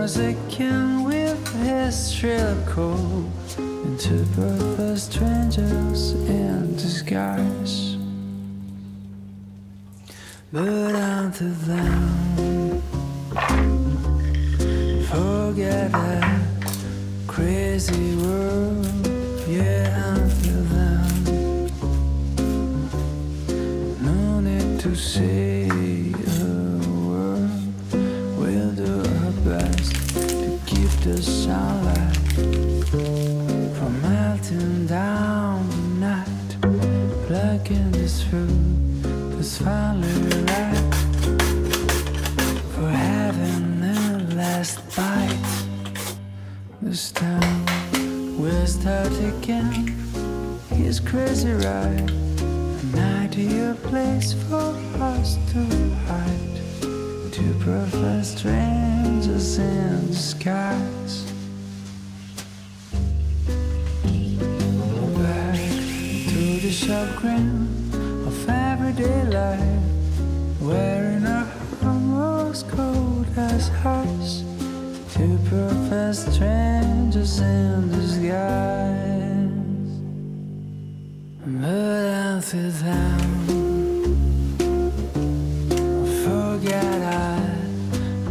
as a can with his shrill call into perfect strangers in disguise. But unto them, forget that crazy world. Yeah, unto them, no need to say a word. We'll do our best to keep the sunlight from melting down the night. Plugging this food that's finally right for having a last bite. This time we'll start again. He's crazy, right? An ideal place for us to hide. Two perfect strangers in disguise. Back to the sharp grin of everyday life, wearing our almost cold as ice. Two perfect strangers in disguise. But unto them, forget our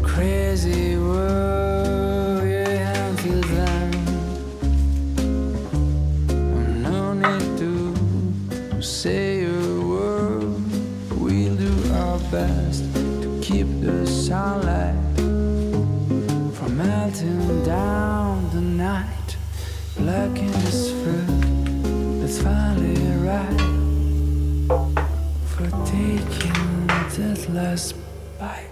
crazy world. Yeah, unto them, no need to say a word. We'll do our best to keep the sunlight from melting down the night. Blacking this food that's finally right for taking that last bite.